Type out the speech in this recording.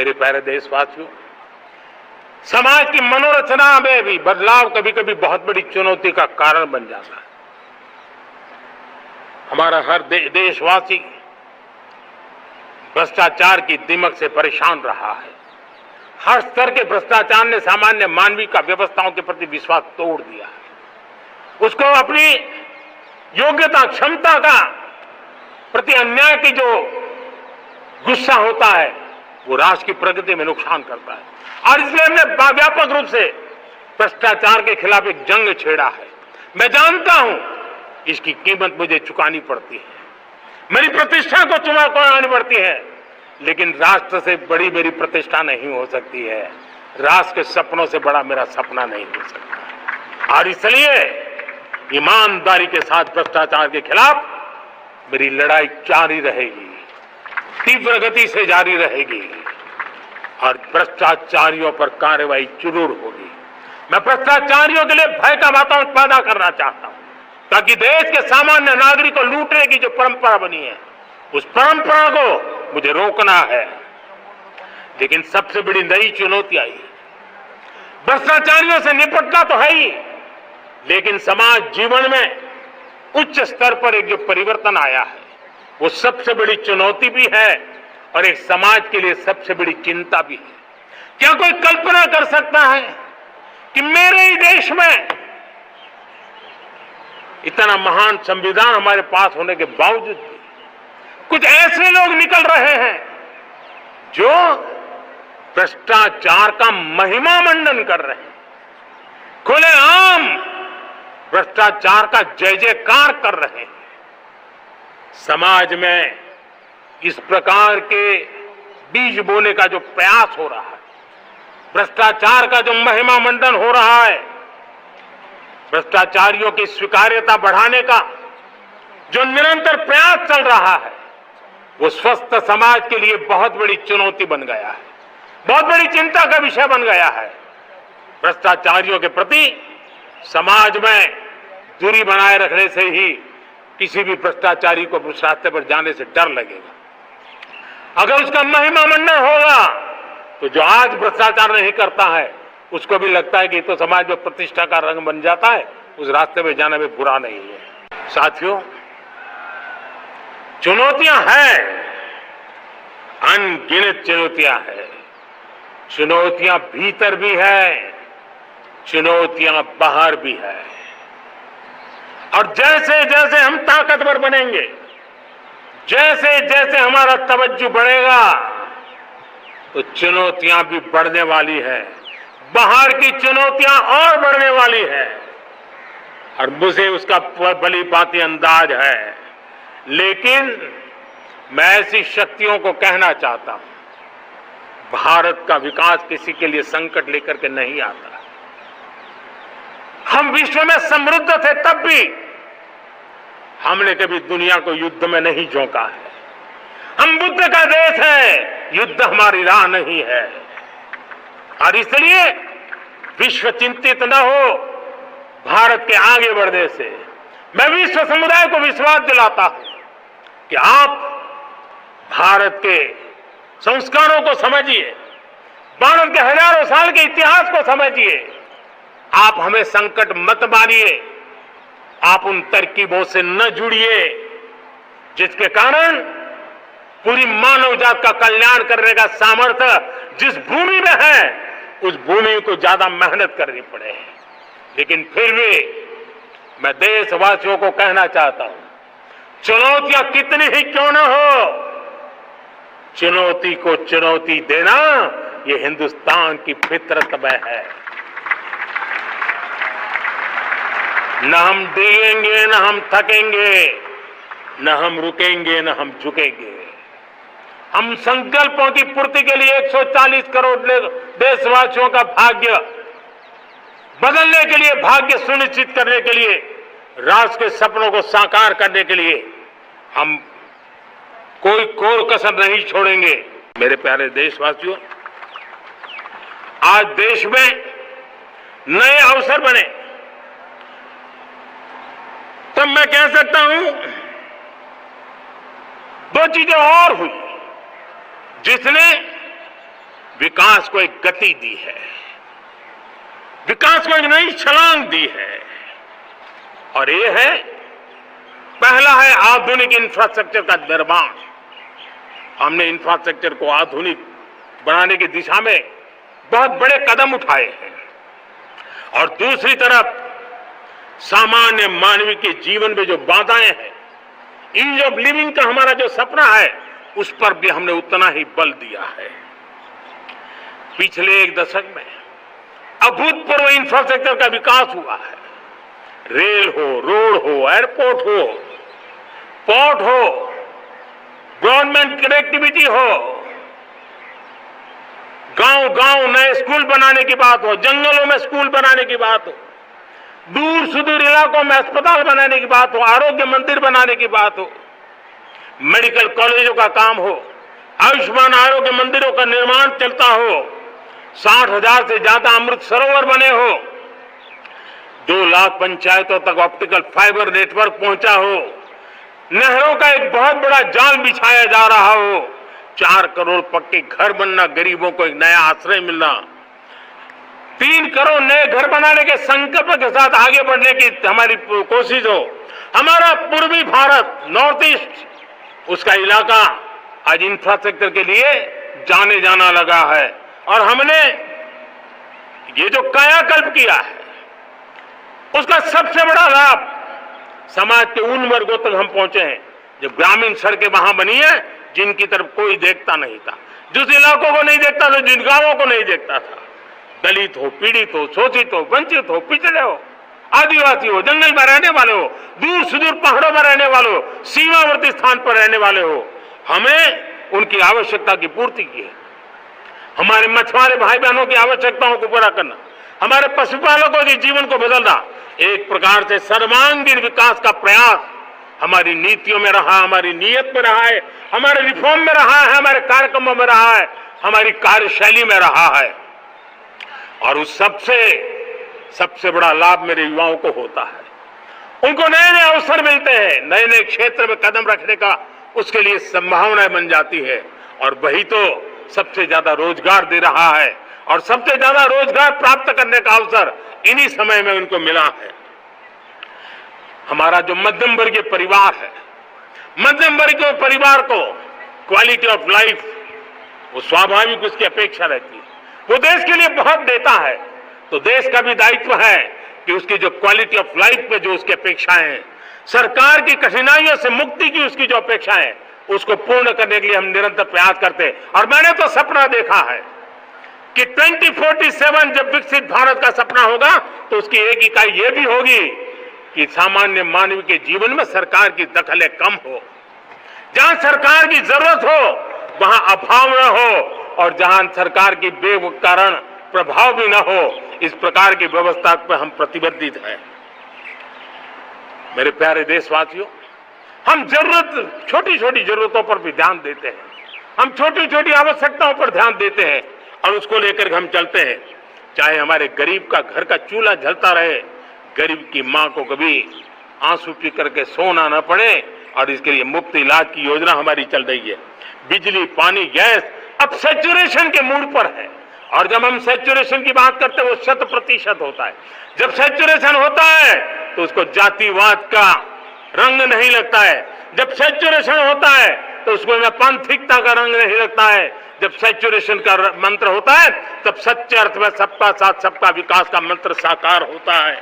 मेरे प्यारे देशवासियों, समाज की मनोरचना में भी बदलाव कभी कभी बहुत बड़ी चुनौती का कारण बन जाता है। हमारा हर देशवासी भ्रष्टाचार की दिमक से परेशान रहा है। हर स्तर के भ्रष्टाचार ने सामान्य मानवीय का व्यवस्थाओं के प्रति विश्वास तोड़ दिया है। उसको अपनी योग्यता, क्षमता का प्रति अन्याय की जो गुस्सा होता है वो राष्ट्र की प्रगति में नुकसान करता है। और इसलिए हमने व्यापक रूप से भ्रष्टाचार के खिलाफ एक जंग छेड़ा है। मैं जानता हूं इसकी कीमत मुझे चुकानी पड़ती है, मेरी प्रतिष्ठा को चुकानी पड़ती है, लेकिन राष्ट्र से बड़ी मेरी प्रतिष्ठा नहीं हो सकती है, राष्ट्र के सपनों से बड़ा मेरा सपना नहीं हो सकता। और इसलिए ईमानदारी के साथ भ्रष्टाचार के खिलाफ मेरी लड़ाई जारी रहेगी, तीव्र गति से जारी रहेगी और भ्रष्टाचारियों पर कार्रवाई जरूर होगी। मैं भ्रष्टाचारियों के लिए भय का वातावरण पैदा करना चाहता हूं ताकि देश के सामान्य नागरिक को लूटने की जो परंपरा बनी है उस परंपरा को मुझे रोकना है। लेकिन सबसे बड़ी नई चुनौती आई, भ्रष्टाचारियों से निपटना तो है ही, लेकिन समाज जीवन में उच्च स्तर पर एक जो परिवर्तन आया है वो सबसे बड़ी चुनौती भी है और एक समाज के लिए सबसे बड़ी चिंता भी है। क्या कोई कल्पना कर सकता है कि मेरे ही देश में इतना महान संविधान हमारे पास होने के बावजूद भी कुछ ऐसे लोग निकल रहे हैं जो भ्रष्टाचार का महिमा मंडन कर रहे हैं, खुलेआम भ्रष्टाचार का जय जयकार कर रहे हैं। समाज में इस प्रकार के बीज बोने का जो प्रयास हो रहा है, भ्रष्टाचार का जो महिमा मंडन हो रहा है, भ्रष्टाचारियों की स्वीकार्यता बढ़ाने का जो निरंतर प्रयास चल रहा है वो स्वस्थ समाज के लिए बहुत बड़ी चुनौती बन गया है, बहुत बड़ी चिंता का विषय बन गया है। भ्रष्टाचारियों के प्रति समाज में दूरी बनाए रखने से ही किसी भी भ्रष्टाचारी को उस रास्ते पर जाने से डर लगेगा। अगर उसका महिमा मंडन होगा तो जो आज भ्रष्टाचार नहीं करता है उसको भी लगता है कि तो समाज में प्रतिष्ठा का रंग बन जाता है, उस रास्ते में जाने में बुरा नहीं है। साथियों, चुनौतियां हैं, अनगिनत चुनौतियां हैं। चुनौतियां भीतर भी है, चुनौतियां बाहर भी है। और जैसे जैसे हम ताकतवर बनेंगे, जैसे जैसे हमारा तवज्जो बढ़ेगा तो चुनौतियां भी बढ़ने वाली है, बाहर की चुनौतियां और बढ़ने वाली है और मुझे उसका भली भांति अंदाज है। लेकिन मैं ऐसी शक्तियों को कहना चाहता हूं, भारत का विकास किसी के लिए संकट लेकर के नहीं आता। हम विश्व में समृद्ध थे तब भी हमने कभी दुनिया को युद्ध में नहीं झोंका है। हम बुद्ध का देश है, युद्ध हमारी राह नहीं है। और इसलिए विश्व चिंतित न हो भारत के आगे बढ़ने से। मैं विश्व समुदाय को विश्वास दिलाता हूं कि आप भारत के संस्कारों को समझिए, भारत के हजारों साल के इतिहास को समझिए। आप हमें संकट मत मारिए, आप उन तरकीबों से न जुड़िए जिसके कारण पूरी मानव जात का कल्याण करने का सामर्थ्य जिस भूमि में है उस भूमि को ज्यादा मेहनत करनी पड़े। लेकिन फिर भी मैं देशवासियों को कहना चाहता हूं, चुनौतियां कितनी ही क्यों न हो, चुनौती को चुनौती देना ये हिंदुस्तान की फितरत में है। न हम डिगेंगे, न हम थकेंगे, न हम रुकेंगे, न हम झुकेंगे। हम संकल्पों की पूर्ति के लिए 140 करोड़ देशवासियों का भाग्य बदलने के लिए, भाग्य सुनिश्चित करने के लिए, राष्ट्र के सपनों को साकार करने के लिए हम कोई कोर कसर नहीं छोड़ेंगे। मेरे प्यारे देशवासियों, आज देश में नए अवसर बने तब मैं कह सकता हूं दो चीजें और हुई जिसने विकास को एक गति दी है, विकास को एक नई छलांग दी है। और ये है, पहला है आधुनिक इंफ्रास्ट्रक्चर का निर्माण। हमने इंफ्रास्ट्रक्चर को आधुनिक बनाने की दिशा में बहुत बड़े कदम उठाए हैं। और दूसरी तरफ सामान्य मानवीय के जीवन में जो बाधाएं हैं, ईज ऑफ लिविंग का हमारा जो सपना है, उस पर भी हमने उतना ही बल दिया है। पिछले एक दशक में अभूतपूर्व इंफ्रास्ट्रक्चर का विकास हुआ है। रेल हो, रोड हो, एयरपोर्ट हो, पोर्ट हो, ब्रॉडबैंड कनेक्टिविटी हो, गांव गांव नए स्कूल बनाने की बात हो, जंगलों में स्कूल बनाने की बात हो, दूर सुदूर इलाकों में अस्पताल बनाने की बात हो, आरोग्य मंदिर बनाने की बात हो, मेडिकल कॉलेजों का काम हो, आयुष्मान आरोग्य मंदिरों का निर्माण चलता हो, 60,000 से ज्यादा अमृत सरोवर बने हो, 2 लाख पंचायतों तक ऑप्टिकल फाइबर नेटवर्क पहुंचा हो, नहरों का एक बहुत बड़ा जाल बिछाया जा रहा हो, 4 करोड़ पक्के घर बनना, गरीबों को एक नया आश्रय मिलना, 3 करोड़ नए घर बनाने के संकल्प के साथ आगे बढ़ने की हमारी कोशिश हो। हमारा पूर्वी भारत, नॉर्थ ईस्ट, उसका इलाका आज इंफ्रास्ट्रक्चर के लिए जाने जाना लगा है। और हमने ये जो कायाकल्प किया है, उसका सबसे बड़ा लाभ समाज के उन वर्गों तक हम पहुंचे हैं जो ग्रामीण सड़कें वहां बनी है जिनकी तरफ कोई देखता नहीं था, जिस इलाकों को नहीं देखता था, जिन गांवों को नहीं देखता था। दलित हो, पीड़ित हो, शोषित हो, वंचित हो, पिछड़े हो, आदिवासी हो, जंगल में रहने वाले हो, दूर सुदूर पहाड़ों में रहने वाले हो, सीमावर्ती स्थान पर रहने वाले हो, हमने उनकी आवश्यकता की पूर्ति की है। हमारे मछुआरे भाई बहनों की आवश्यकताओं को पूरा करना, हमारे पशुपालकों के जीवन को बदलना, एक प्रकार से सर्वांगीण विकास का प्रयास हमारी नीतियों में रहा, हमारी नीयत में रहा है, हमारे रिफॉर्म में रहा है, हमारे कार्यक्रमों में रहा है, हमारी कार्यशैली में रहा है। और उस सबसे बड़ा लाभ मेरे युवाओं को होता है। उनको नए नए अवसर मिलते हैं, नए नए क्षेत्र में कदम रखने का उसके लिए संभावनाएं बन जाती है। और वही तो सबसे ज्यादा रोजगार दे रहा है। और सबसे ज्यादा रोजगार प्राप्त करने का अवसर इन्हीं समय में उनको मिला है। हमारा जो मध्यम वर्गीय परिवार है, मध्यम वर्गीय परिवार को क्वालिटी ऑफ लाइफ, वो स्वाभाविक उसकी अपेक्षा रहती है। वो देश के लिए बहुत देता है, तो देश का भी दायित्व है कि उसकी जो क्वालिटी ऑफ लाइफ में जो उसकी अपेक्षाएं हैं, सरकार की कठिनाइयों से मुक्ति की उसकी जो अपेक्षाएं हैं, उसको पूर्ण करने के लिए हम निरंतर प्रयास करते हैं। और मैंने तो सपना देखा है कि 2047 जब विकसित भारत का सपना होगा, तो उसकी एक इकाई ये भी होगी कि सामान्य मानव के जीवन में सरकार की दखलें कम हो, जहां सरकार की जरूरत हो वहां अभाव न हो, और जहां सरकार की बेकारण प्रभाव भी न हो, इस प्रकार की व्यवस्था पर हम प्रतिबद्ध हैं। मेरे प्यारे देशवासियों, हम छोटी छोटी जरूरतों पर भी ध्यान देते हैं, हम छोटी छोटी आवश्यकताओं पर ध्यान देते हैं और उसको लेकर हम चलते हैं। चाहे हमारे गरीब का घर का चूल्हा जलता रहे, गरीब की मां को कभी आंसू पी करके सोना न पड़े, और इसके लिए मुफ्त इलाज की योजना हमारी चल रही है। बिजली, पानी, गैस अब सैचुरेशन के मूड पर है। और जब हम सैचुरेशन की बात करते हैं, वो 100% होता है। जब सैचुरेशन होता है तो उसको जातिवाद का रंग नहीं लगता है। जब सैचुरेशन होता है तो उसको में पांथिकता का रंग नहीं लगता है। जब सैचुरेशन का मंत्र होता है, तब सच्चे अर्थ में सबका साथ सबका विकास का मंत्र साकार होता है।